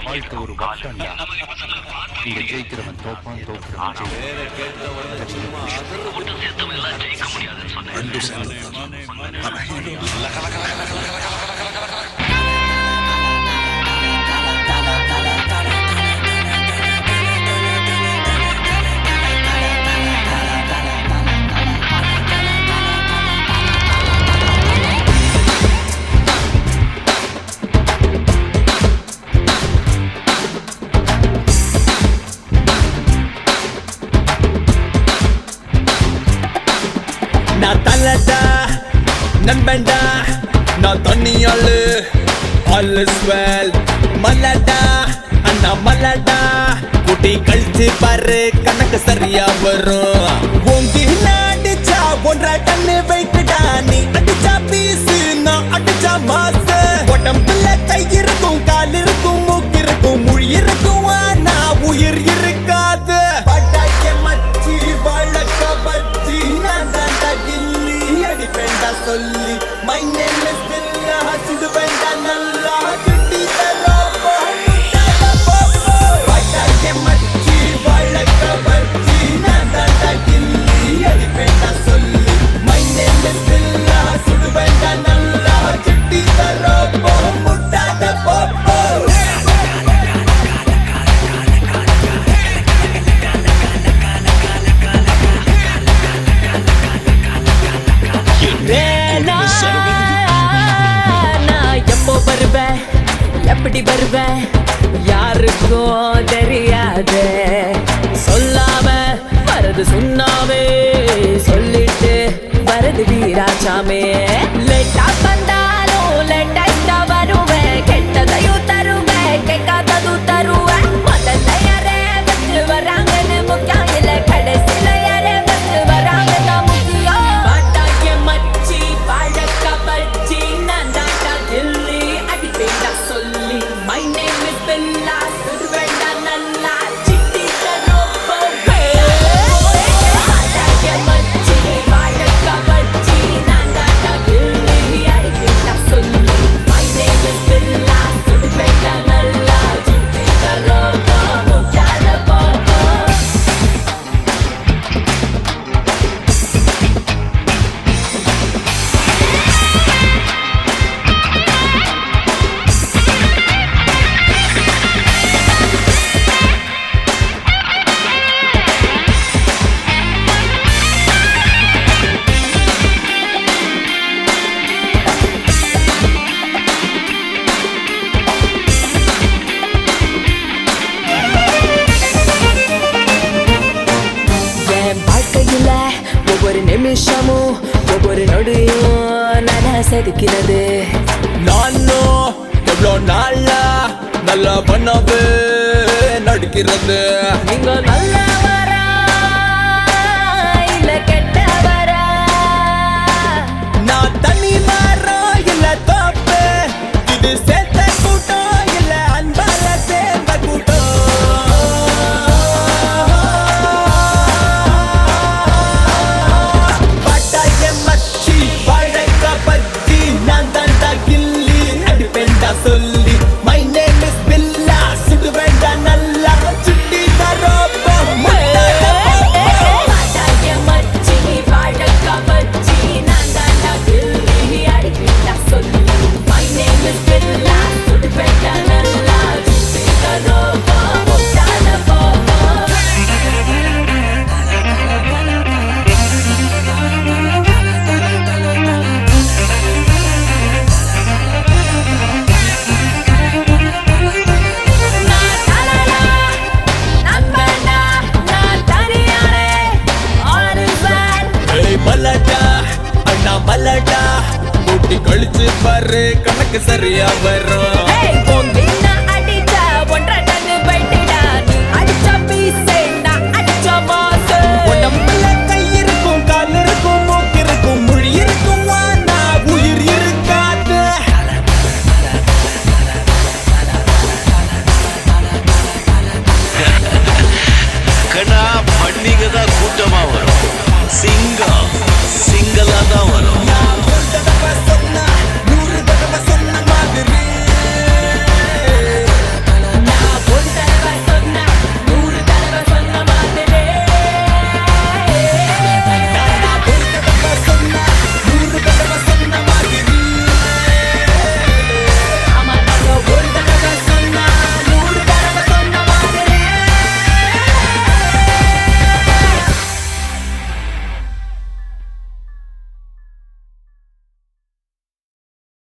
வாழ்க்கை ஒரு வட்டம்டா. இங்க ஜெயிக்கிறவன் தோப்பான், தோக்கிறவன் நான் தள்ளடா நண்பன்டா, நான் தண்ணியாளு all is well. மல்லடா அண்ணா மல்லடா, குட்டி கழிச்சு பாரு கணக்கு சரியா வரும். உங்கி அடிச்சா 1.5 டன் வெயிட்டுடா, நீ அடிச்சா பீஸு நான் அடிச்சா மாசு. உடம்புல கை இருக்கும், கால் இருக்கும், மூக்கு இருக்கும், மொழி இருக்கும், ஆனா உயிர் இருக்காது. பட்டாய மச்சி வழக்க பச்சி நான் தாண்டா கில்லி அடிப்பேண்டா சொல்லி. My name is Billa, சுடுவேண்டா நல்லா சுட்டி தரோப்போ முட்டாத போப்போ. பட்டாய மச்சி வழக்க பச்சி நான் தாண்டா கில்லி அடிப்பேண்டா சொல்லி. My name is Billa, சுடுவேண்டா நல்லா சுட்டி தரோப்போ முட்டாத போப்போ. நான் எப்போ வருவேன், எப்படி வருவேன் யாருக்கும் தெரியாது. சொல்லாம வரது சொன்னாவே, சொல்லிட்டு வரது வீராசாமே. லேட்டா வந்தாலும் லேட்டா வருவேன், கெட்டதையும் தருவேன், கேட்காததும் தருவேன். முதல்ல யாரே வந்து வராங்கன்னு முக்கியம் இல்ல, கடைசியில யாரே வந்து வராங்க தான் முக்கியம். பட்டாய மச்சி வழக்க பச்சி நான் தாண்டா கில்லி அடிப்பேண்டா சொல்லி. My name is Billa, சுடுவேண்டா நல்லா சிட்டி தரோப்போ. பட்டாய மச்சி வழக்க பச்சி நான் தாண்டா கில்லி அடிப்பேண்டா சொல்லி. My name is Billa, சுடுவேண்டா நல்லா சிட்டி தரோப்போ முட்டாத போப்போ. என் வாழ்க்கையில ஒவ்வொரு நிமிஷமும் ஒவ்வொரு நொடியும் நான் செதுக்கிறது. நானும் எவ்வளோ நாளா நல்லா பண்ணவே நடிக்கிறது. நீங்க நல்லவரா இல்ல கெட்டவரா? நான் தனி மரம் இல்ல தோப்பு, இது சேர்த்த கூட்டம் இல்ல அன்பால சேர்ந்த கூட்டம். பட்டாய மச்சி வழக்க பச்சி நான் தாண்டா கில்லி அடிப்பேண்டா சொல்லி. My name is Billa, சுடுவேண்டா நல்லா சுட்டி தரோப்போ முட்டாத போப்போ. பட்டாய மச்சி வழக்க பச்சி நான் தாண்டா கில்லி அடிப்பேண்டா சொல்லி. My name is Billa, சுடுவேண்டா நல்லா சுட்டி தரோப்போ முட்டாத போப்போ. நான் தலடா நண்பன்டா, நான் தனியாளே all is well. ஏய் மல்லடா அண்ணா மல்லடா, கூட்டி கழிச்சு பாரு கணக்கு சரியா வரும்.